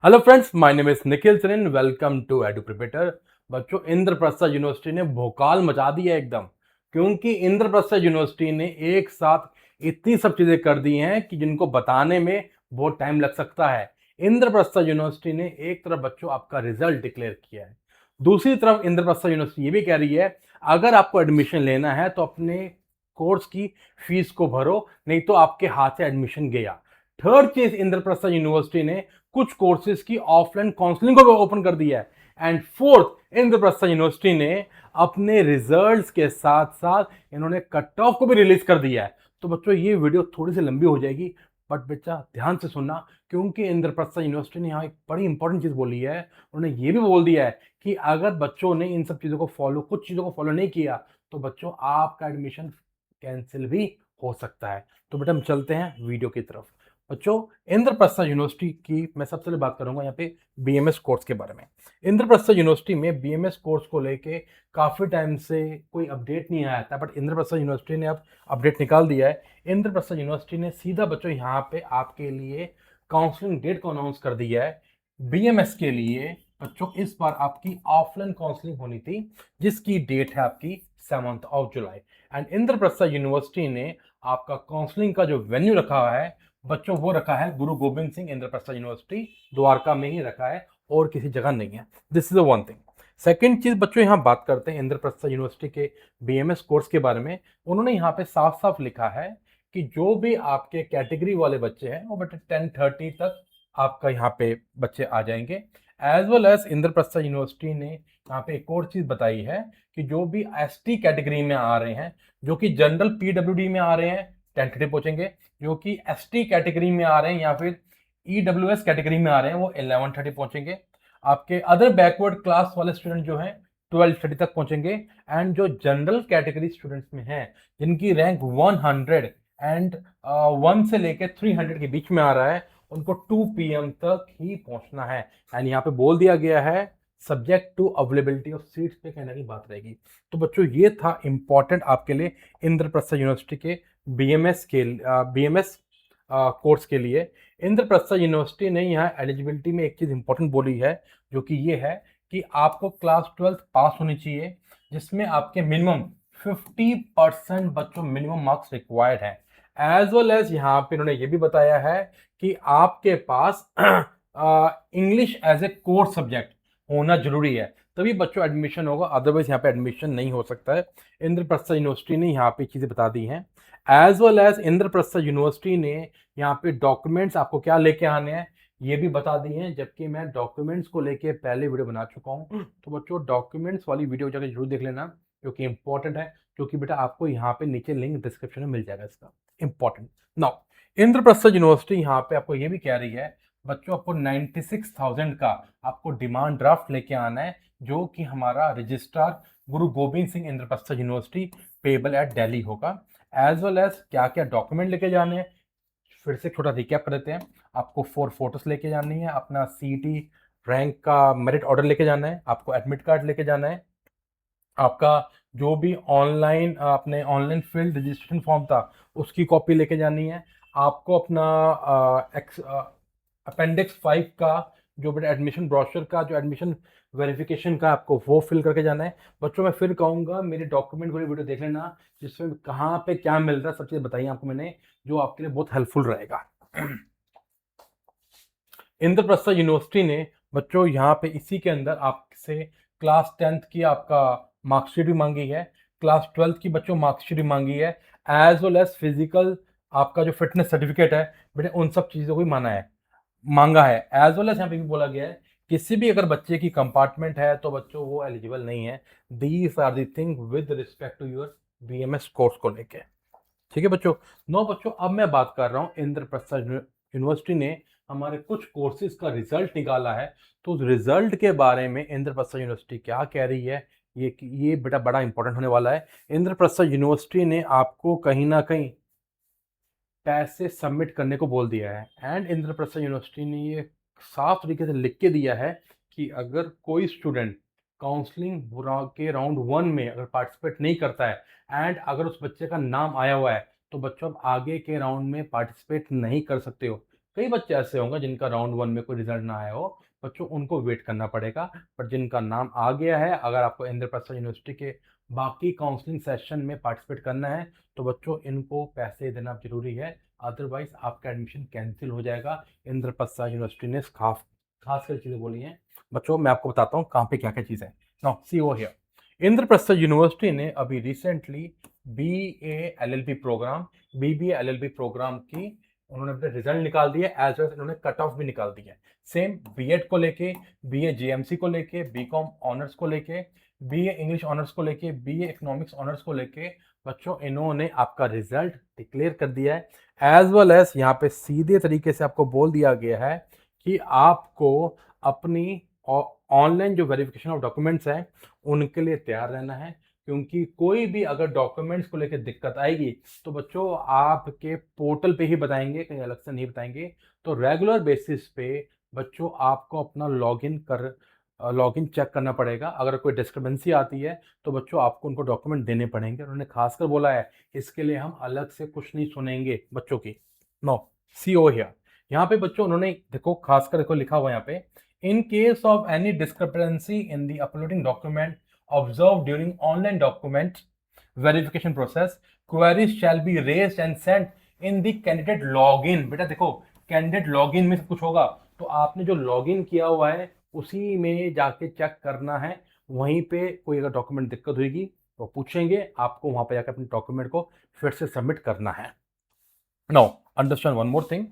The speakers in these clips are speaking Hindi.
Hello friends, my name is Nikhil Sareen. Welcome to Edu preparator. बच्चों, इंद्रप्रस्थ यूनिवर्सिटी ने भोकाल मचा दिया एकदम, क्योंकि इंद्रप्रस्थ यूनिवर्सिटी ने एक साथ इतनी सब चीजें कर दी हैं कि जिनको बताने में बहुत टाइम लग सकता है। इंद्रप्रस्थ यूनिवर्सिटी ने एक तरफ बच्चों आपका रिजल्ट डिक्लेयर किया है, दूसरी तरफ इंद्रप्रस्थ यूनिवर्सिटी ये भी कह रही है अगर आपको एडमिशन लेना है तो अपने कोर्स की फीस को भरो, नहीं तो आपके हाथ से एडमिशन गया। थर्ड चीज, इंद्रप्रस्थ यूनिवर्सिटी ने कुछ कोर्सेज की ऑफलाइन काउंसलिंग को ओपन कर दिया है। एंड फोर्थ, इंद्रप्रस्थ यूनिवर्सिटी ने अपने रिजल्ट्स के साथ साथ इन्होंने कट ऑफ को भी रिलीज कर दिया है। तो बच्चों, ये वीडियो थोड़ी सी लंबी हो जाएगी, बट बच्चा ध्यान से सुनना, क्योंकि इंद्रप्रस्थ यूनिवर्सिटी ने यहाँ एक बड़ी इंपॉर्टेंट चीज बोली है। उन्होंने ये भी बोल दिया है कि अगर बच्चों ने इन सब चीजों को फॉलो, कुछ चीजों को फॉलो नहीं किया, तो बच्चों आपका एडमिशन कैंसिल भी हो सकता है। तो बेटा हम चलते हैं वीडियो की तरफ। बच्चों, इंद्रप्रस्थ यूनिवर्सिटी की मैं सबसे पहले बात करूंगा यहाँ पे बीएमएस कोर्स के बारे में। इंद्रप्रस्थ यूनिवर्सिटी में बीएमएस कोर्स को लेके काफी टाइम से कोई अपडेट नहीं आया था, बट इंद्रप्रस्थ यूनिवर्सिटी ने अब अपडेट निकाल दिया है। इंद्रप्रस्थ यूनिवर्सिटी ने सीधा बच्चों यहाँ पे आपके लिए काउंसलिंग डेट को अनाउंस कर दिया है। बीएमएस के लिए बच्चों इस बार आपकी ऑफलाइन काउंसलिंग होनी थी, जिसकी डेट है आपकी 7 जुलाई। एंड इंद्रप्रस्थ यूनिवर्सिटी ने आपका काउंसलिंग का जो वेन्यू रखा है बच्चों, वो रखा है गुरु गोविंद सिंह इंद्रप्रस्थ यूनिवर्सिटी, द्वारका में ही रखा है और किसी जगह नहीं है। This is the one thing. Second चीज बच्चों, यहाँ बात करते हैं इंद्रप्रस्थ यूनिवर्सिटी के बीएमएस कोर्स के बारे में। उन्होंने यहाँ पे साफ साफ लिखा है कि जो भी आपके कैटेगरी वाले बच्चे हैं वो बेटा 10:30 तक आपका यहाँ पे बच्चे आ जाएंगे। As well as Indraprastha University ने यहाँ पे एक और चीज बताई है कि जो भी एसटी कैटेगरी में आ रहे हैं, जो कि जनरल पीडब्ल्यूडी में आ रहे हैं, 10:30 पहुंचेंगे। जो कि एसटी कैटेगरी में आ रहे हैं या फिर ईडब्ल्यूएस कैटेगरी में आ रहे हैं, वो 11:30 पहुंचेंगे। आपके अदर बैकवर्ड क्लास वाले स्टूडेंट जो हैं 12:30 तक पहुंचेंगे। एंड जो जनरल कैटेगरी स्टूडेंट्स में हैं, जिनकी रैंक 101 से लेकर 300 के बीच में आ रहा है, उनको 2 PM तक ही पहुंचना है। एंड यहाँ पे बोल दिया गया है subject to availability of seats पे कहने की बात रहेगी। तो बच्चों, ये था इंपॉर्टेंट आपके लिए इंद्रप्रस्थ यूनिवर्सिटी के बीएमएस कोर्स के लिए। इंद्रप्रस्थ यूनिवर्सिटी ने यहाँ एलिजिबिलिटी में एक चीज इंपॉर्टेंट बोली है, जो कि ये है कि आपको क्लास 12 पास होनी चाहिए, जिसमें आपके मिनिमम 50% बच्चों मिनिमम मार्क्स रिक्वायर्ड है। एज वेल एज यहाँ पे इन्होंने ये भी बताया है कि आपके पास English as a core subject होना जरूरी है, तभी बच्चों एडमिशन होगा, अदरवाइज यहाँ पे एडमिशन नहीं हो सकता है। इंद्रप्रस्थ यूनिवर्सिटी ने यहाँ पे चीजें बता दी हैं। As well as Indraprastha University ने यहाँ पे डॉक्यूमेंट्स आपको क्या लेके आने हैं ये भी बता दी हैं, जबकि मैं डॉक्यूमेंट्स को लेके पहले वीडियो बना चुका हूँ। तो बच्चों, डॉक्यूमेंट्स वाली वीडियो जाकर जरूर देख लेना, क्योंकि इंपॉर्टेंट है, क्योंकि बेटा आपको यहाँ पे नीचे लिंक डिस्क्रिप्शन में मिल जाएगा इसका। इंपॉर्टेंट नाउ, इंद्रप्रस्थ यूनिवर्सिटी यहाँ पे आपको ये भी कह रही है बच्चों, आपको 96,000 का आपको डिमांड ड्राफ्ट लेके आना है, जो कि हमारा registrar Guru Gobind Singh Indraprastha university payable at Delhi होगा। एज वेल एज क्या क्या डॉक्यूमेंट लेके जाने हैं, फिर से छोटा रिकैप कर देते हैं। आपको 4 फोटोज लेके जानी है, अपना सीटी रैंक का मेरिट ऑर्डर लेके जाना है, आपको एडमिट कार्ड लेके जाना है, आपका जो भी ऑनलाइन अपने ऑनलाइन फील्ड रजिस्ट्रेशन फॉर्म था उसकी कॉपी लेके जानी है, आपको अपना अपेंडिक्स 5 का जो बेटा एडमिशन ब्रोशर का जो एडमिशन वेरिफिकेशन का आपको वो फिल करके जाना है। बच्चों, मैं फिर कहूँगा मेरे डॉक्यूमेंट वाली वीडियो देख लेना, जिसमें कहाँ पे क्या मिल रहा है सब चीज़ बताइए आपको मैंने, जो आपके लिए बहुत हेल्पफुल रहेगा। इंद्रप्रस्थ यूनिवर्सिटी ने बच्चों यहाँ पे इसी के अंदर आपसे क्लास 10th की आपका मार्कशीट भी मांगी है, क्लास 12th की बच्चों मार्कशीट भी मांगी है, एज वेल एज फिजिकल आपका जो फिटनेस सर्टिफिकेट है बेटा, उन सब चीज़ों को भी मांगा है। एज वेल एज यहाँ पे भी बोला गया है किसी भी अगर बच्चे की कंपार्टमेंट है तो बच्चों वो एलिजिबल नहीं है। These are the thing with respect to your BMS course को लेके। ठीक है बच्चों। नो बच्चों, अब मैं बात कर रहा हूँ इंद्रप्रस्थ यूनिवर्सिटी ने हमारे कुछ कोर्सेज का रिजल्ट निकाला है, तो उस रिजल्ट के बारे में इंद्रप्रस्थ यूनिवर्सिटी क्या कह रही है, ये बेटा बड़ा इंपॉर्टेंट होने वाला है। इंद्रप्रस्थ यूनिवर्सिटी ने आपको कहीं ना कहीं पैसे सबमिट करने को बोल दिया है। एंड इंद्रप्रस्थ यूनिवर्सिटी ने ये साफ तरीके से लिख के दिया है कि अगर कोई स्टूडेंट काउंसलिंग के राउंड 1 में अगर पार्टिसिपेट नहीं करता है, एंड अगर उस बच्चे का नाम आया हुआ है, तो बच्चों आप आगे के राउंड में पार्टिसिपेट नहीं कर सकते हो। कई बच्चे ऐसे होंगे जिनका राउंड 1 में कोई रिजल्ट ना आया हो, बच्चों उनको वेट करना पड़ेगा। पर जिनका नाम आ गया है, अगर आपको इंद्रप्रस्थ यूनिवर्सिटी के बाकी काउंसलिंग सेशन में पार्टिसिपेट करना है तो बच्चों इनको पैसे देना जरूरी है, अदरवाइज आपका एडमिशन कैंसिल हो जाएगा। इंद्रप्रस्थ यूनिवर्सिटी ने खास खासकर चीज़ें बोली हैं। बच्चों मैं आपको बताता हूँ कहाँ पे क्या क्या चीज़ है। Now see over here, Indraprastha University ने अभी recently BA LLB programme, BBA LLB programme की उन्होंने अपने रिजल्ट निकाल दिए, एज वेल उन्होंने कट ऑफ भी निकाल दिया। सेम बीएड को लेके, BA GMC को लेके, BCom ऑनर्स को लेके, BA इंग्लिश ऑनर्स को लेके, BA इकोनॉमिक्स ऑनर्स को लेके बच्चों इन्होंने आपका रिजल्ट डिक्लेयर कर दिया है। एज वेल एज यहाँ पे सीधे तरीके से आपको बोल दिया गया है कि आपको अपनी ऑनलाइन जो वेरिफिकेशन ऑफ डॉक्यूमेंट्स है उनके लिए तैयार रहना है, क्योंकि कोई भी अगर डॉक्यूमेंट्स को लेकर दिक्कत आएगी तो बच्चों आपके पोर्टल पे ही बताएंगे, कहीं अलग से नहीं बताएंगे। तो रेगुलर बेसिस पे बच्चों आपको अपना लॉगिन चेक करना पड़ेगा। अगर कोई डिस्क्रिपेंसी आती है तो बच्चों आपको उनको डॉक्यूमेंट देने पड़ेंगे। उन्होंने खासकर बोला है इसके लिए हम अलग से कुछ नहीं सुनेंगे बच्चों की। नो सी ओ हियर, यहाँ पे बच्चों उन्होंने देखो खासकर देखो लिखा हुआ है यहाँ पे, in case of any discrepancy in the uploading document observed during online document verification process, queries shall be raised and sent in the candidate login। बेटा देखो कैंडिडेट लॉगिन में सब कुछ होगा, तो आपने जो लॉगिन किया हुआ है उसी में जाके चेक करना है। वहीं पे कोई अगर डॉक्यूमेंट दिक्कत होगी तो पूछेंगे, आपको वहां पे जाकर अपने डॉक्यूमेंट को फिर से सबमिट करना है। Now understand one more thing,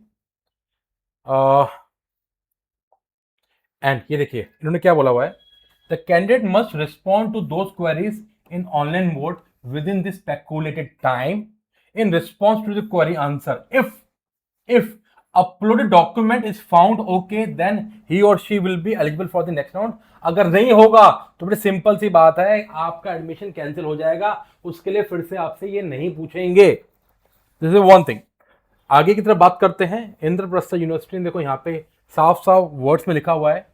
and ये देखिए इन्होंने क्या बोला हुआ है, the candidate must respond to those queries in online mode within this speculated time in response to the query answer। If uploaded document is found okay, then he or she will be eligible for the next round। अगर नहीं होगा तो बड़ी सिंपल सी बात है, आपका एडमिशन कैंसिल हो जाएगा। उसके लिए फिर से आपसे ये नहीं पूछेंगे। This is one thing. आगे की तरफ बात करते हैं। इंद्रप्रस्थ यूनिवर्सिटी ने देखो यहाँ पे साफ साफ वर्ड्स में लिखा हुआ है,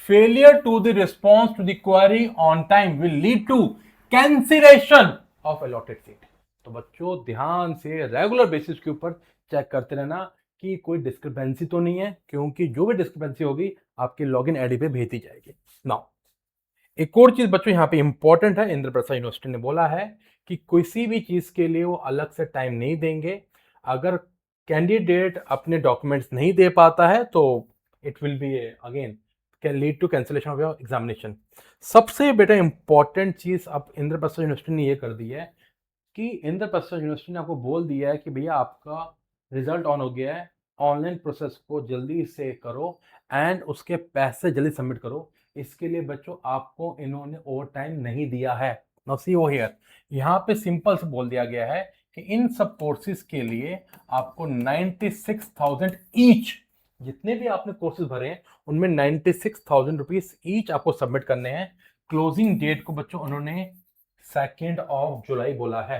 failure to the response to the query on time will lead to cancellation of allotted seat। तो बच्चों ध्यान से रेगुलर बेसिस के ऊपर चेक करते रहना कि कोई डिस्क्रिपेंसी तो नहीं है, क्योंकि जो भी डिस्क्रिपेंसी होगी आपकी लॉगिन आईडी पे भेज दी जाएगी। नाउ एक और चीज बच्चों यहाँ पे इंपॉर्टेंट है, इंद्रप्रस्थ यूनिवर्सिटी ने बोला है कि किसी भी चीज के लिए वो अलग से टाइम नहीं देंगे। अगर कैंडिडेट अपने डॉक्यूमेंट्स नहीं दे पाता है तो it will be again can lead to cancellation of your examination. सबसे बेटा इंपॉर्टेंट चीज अब इंद्रप्रस्थ यूनिवर्सिटी ने ये कर दी है कि इंद्रप्रस्थ यूनिवर्सिटी ने आपको बोल दिया है कि भैया आपका रिजल्ट ऑन हो गया है, ऑनलाइन प्रोसेस को जल्दी से करो एंड उसके पैसे जल्दी सबमिट करो। इसके लिए बच्चों आपको इन्होंने ओवर टाइम नहीं दिया है। नाउ सी ओवर हियर, यहाँ पे सिंपल से बोल दिया गया है कि इन सब कोर्सेज के लिए आपको 96,000 ईच, जितने भी आपने कोर्सेज भरे हैं उनमें 96,000 रुपीज ईच आपको सबमिट करने हैं। क्लोजिंग डेट को बच्चों उन्होंने 2 जुलाई बोला है।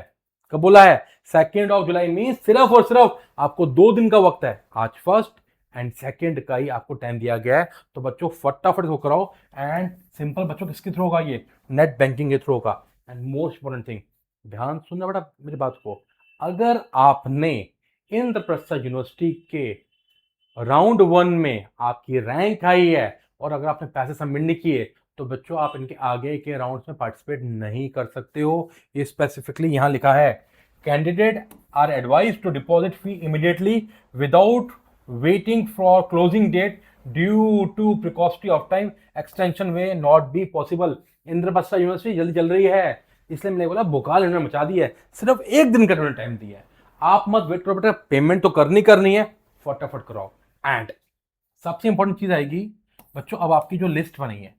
कब बोला है? 2 जुलाई में सिर्फ और सिर्फ आपको 2 दिन का वक्त है, आज 1 एंड 2 का ही आपको टाइम दिया गया है। तो बच्चों फटाफट इसको कराओ। एंड सिंपल बच्चों किसके थ्रू होगा? ये नेट बैंकिंग के थ्रू होगा। एंड मोस्ट इंपॉर्टेंट थिंग, ध्यान सुनना बेटा मेरी बात को, अगर आपने इंद्रप्रस्थ यूनिवर्सिटी के राउंड 1 में आपकी रैंक आई है और अगर आपने पैसे सबमिट नहीं किए तो बच्चों आप इनके आगे के राउंड्स में पार्टिसिपेट नहीं कर सकते हो। ये स्पेसिफिकली यहां लिखा है, candidate are advise to deposit fee immediately without waiting for closing date due to precocity of time extension may not be possible. Indraprastha university जल्दी चल रही है, इसलिए मैंने बोला भोकाल इन्होंने मचा दी है। सिर्फ 1 दिन का टाइम दिया है, आप मत वेट करो बेटा, पेमेंट तो करनी है, फटाफट कराओ। एंड सबसे इंपॉर्टेंट चीज आएगी बच्चों, अब आपकी जो लिस्ट बनी है,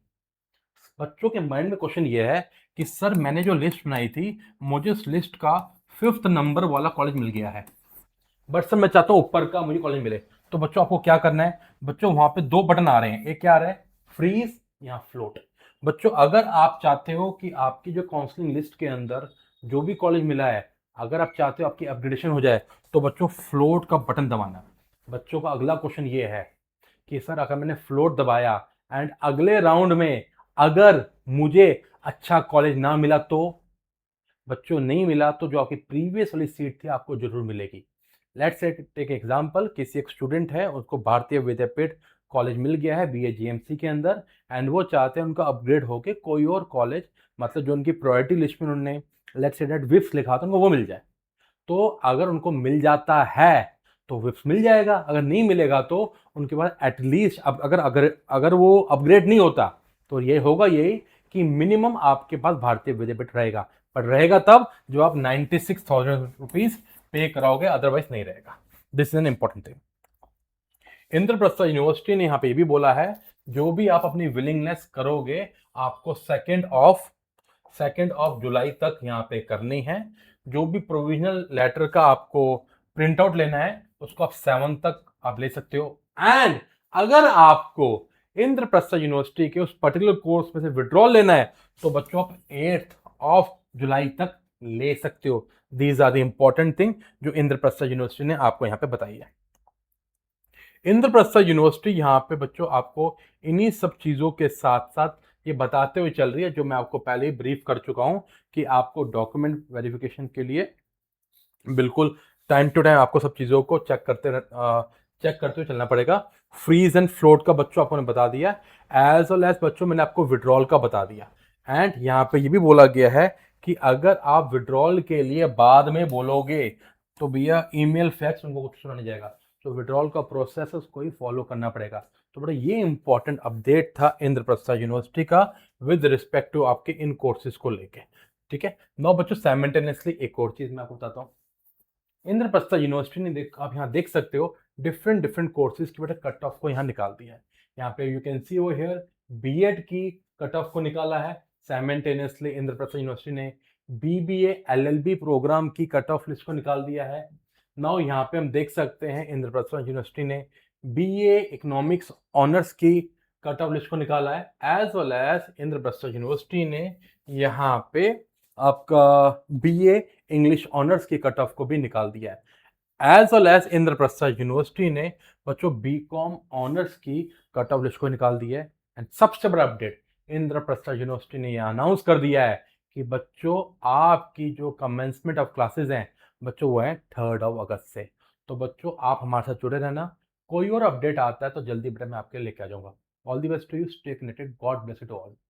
बच्चों के माइंड में क्वेश्चन ये है कि सर मैंने जो लिस्ट बनाई थी मुझे उस लिस्ट का 5th नंबर वाला कॉलेज मिल गया है, बट सर मैं चाहता हूं ऊपर का मुझे कॉलेज मिले। तो बच्चों आपको क्या करना है? बच्चों वहां पे 2 बटन आ रहे हैं, एक क्या आ रहा है? फ्रीज या फ्लोट। बच्चों अगर आप चाहते हो कि आपकी जो काउंसलिंग लिस्ट के अंदर जो भी कॉलेज मिला है, अगर आप चाहते हो आपकी अपग्रेडेशन हो जाए, तो बच्चों फ्लोट का बटन दबाना। बच्चों का अगला क्वेश्चन ये है कि सर अगर मैंने फ्लोट दबाया एंड अगले राउंड में अगर मुझे अच्छा कॉलेज ना मिला, तो बच्चों नहीं मिला तो जो आपकी प्रीवियस वाली सीट थी आपको जरूर मिलेगी। लेट्स से टेक एग्जांपल, किसी एक स्टूडेंट है, उसको भारतीय विद्यापीठ कॉलेज मिल गया है BAGMC के अंदर, एंड वो चाहते हैं उनका अपग्रेड होके कोई और कॉलेज, मतलब जो उनकी प्रायोरिटी लिस्ट में उन्होंने लेट्स से दैट विप्स लिखा था, उनको वो मिल जाए। तो अगर उनको मिल जाता है तो विप्स मिल जाएगा, अगर नहीं मिलेगा तो उनके पास एटलीस्ट, अब अगर अगर अगर वो अपग्रेड नहीं होता तो ये होगा यही कि मिनिमम आपके पास भारतीय विद्यापीठ रहेगा, पर रहेगा तब जो आप 96,000 रुपीज पे कराओगे, अदरवाइज नहीं रहेगा। This is an important thing. Indraprastha University ने यहाँ पे ये भी बोला है, जो भी आप अपनी विलिंगनेस करोगे आपको सेकेंड ऑफ जुलाई तक यहाँ पे करनी है। जो भी प्रोविजनल लेटर का आपको प्रिंट आउट लेना है उसको आप 7 तक आप ले सकते हो। एंड अगर आपको इंद्रप्रस्थ यूनिवर्सिटी के उस पर्टिकुलर कोर्स में से विड्रॉल लेना है तो बच्चों आप 8 ऑफ जुलाई तक ले सकते हो। These are the important thing जो इंद्रप्रस्थ यूनिवर्सिटी ने आपको यहाँ पे बताई है। इंद्रप्रस्थ यूनिवर्सिटी यहाँ पे बच्चों आपको इन्हीं सब चीज़ों के साथ साथ ये बताते हुए चल रही है, जो मैं आपको पहले ही ब्रीफ कर चुका हूँ, कि आपको डॉक्यूमेंट वेरिफिकेशन के लिए बिल्कुल टाइम टू टाइम आपको सब चीज़ों को चेक करते हुए चलना पड़ेगा। फ्रीज एंड फ्लोट का बच्चों आपको बता दिया, एज वेल एज बच्चों मैंने आपको विड्रॉल का बता दिया। एंड यहाँ पे ये भी बोला गया है कि अगर आप विड्रॉल के लिए बाद में बोलोगे तो भैया ईमेल फैक्स उनको कुछ सुना नहीं जाएगा, तो विड्रॉल का प्रोसेस है उसको ही फॉलो करना पड़ेगा। तो बड़ा ये इंपॉर्टेंट अपडेट था इंद्रप्रस्थ यूनिवर्सिटी का विद रिस्पेक्ट टू आपके इन कोर्सेज को लेके। ठीक है, नाउ बच्चों साइमल्टेनियसली एक और चीज मैं आपको बताता हूँ। इंद्रप्रस्थ यूनिवर्सिटी ने आप यहाँ देख सकते हो डिफरेंट डिफरेंट कोर्सेज की बेटा कट ऑफ को यहाँ निकाल दिया है। यहाँ पे you can see over here BEd की कट ऑफ को निकाला है साइमल्टेनियसली। इंद्रप्रस्थ यूनिवर्सिटी ने BBA LLB प्रोग्राम की कट ऑफ लिस्ट को निकाल दिया है। नाउ यहाँ पे हम देख सकते हैं इंद्रप्रस्थ यूनिवर्सिटी ने BA इकोनॉमिक्स ऑनर्स की कट ऑफ लिस्ट को निकाला है, as well as Indraprastha University ने यहाँ पे आपका BA इंग्लिश ऑनर्स की कट ऑफ को भी निकाल दिया है। As well as Indraprastha University ने बच्चों BCom ऑनर्स की कट ऑफ लिस्ट को निकाल दिया है। एंड सबसे बड़ा अपडेट, इंद्रप्रस्थ यूनिवर्सिटी ने यह अनाउंस कर दिया है कि बच्चों आपकी जो कमेंसमेंट ऑफ क्लासेस हैं बच्चों वो है 3 अगस्त से। तो बच्चों आप हमारे साथ जुड़े रहना, कोई और अपडेट आता है तो जल्दी बेटा मैं आपके लिए लेके आ जाऊंगा। All the best to you, stay connected, God bless you to all.